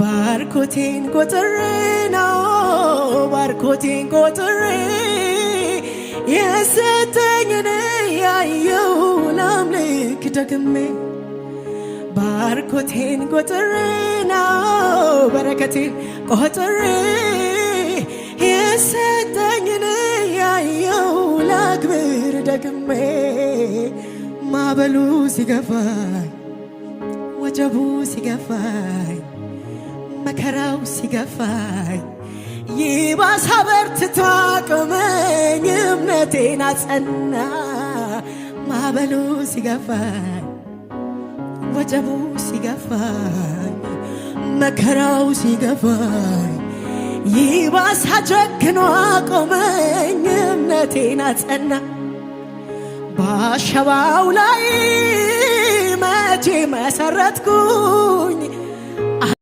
ባርኮቴን ቆጥሬ ነው ባርኮቴን ቆጥሬ የሰጠኝን ያየው ላምልክ ደግሜ ባርኮቴን ቆጥሬ ነው በረከቴን ቆጥሬ የሰጠኝን ያየው ላክብር ደግሜ ማዕበሉ ሲገፋኝ ወጀቡ ሲገፋኝ መከራው ሲገፋኝ ይባስ አበርትቶ አቆመኝ እምነቴን አጸና ማዕበሉ ሲገፋኝ ወጀቡ ሲገፋኝ መከራው ሲገፋኝ ይባስ አጨክኖ አቆመኝ እምነቴን አጸና ባሸባው ላይ መቼ መሰረትኩኝ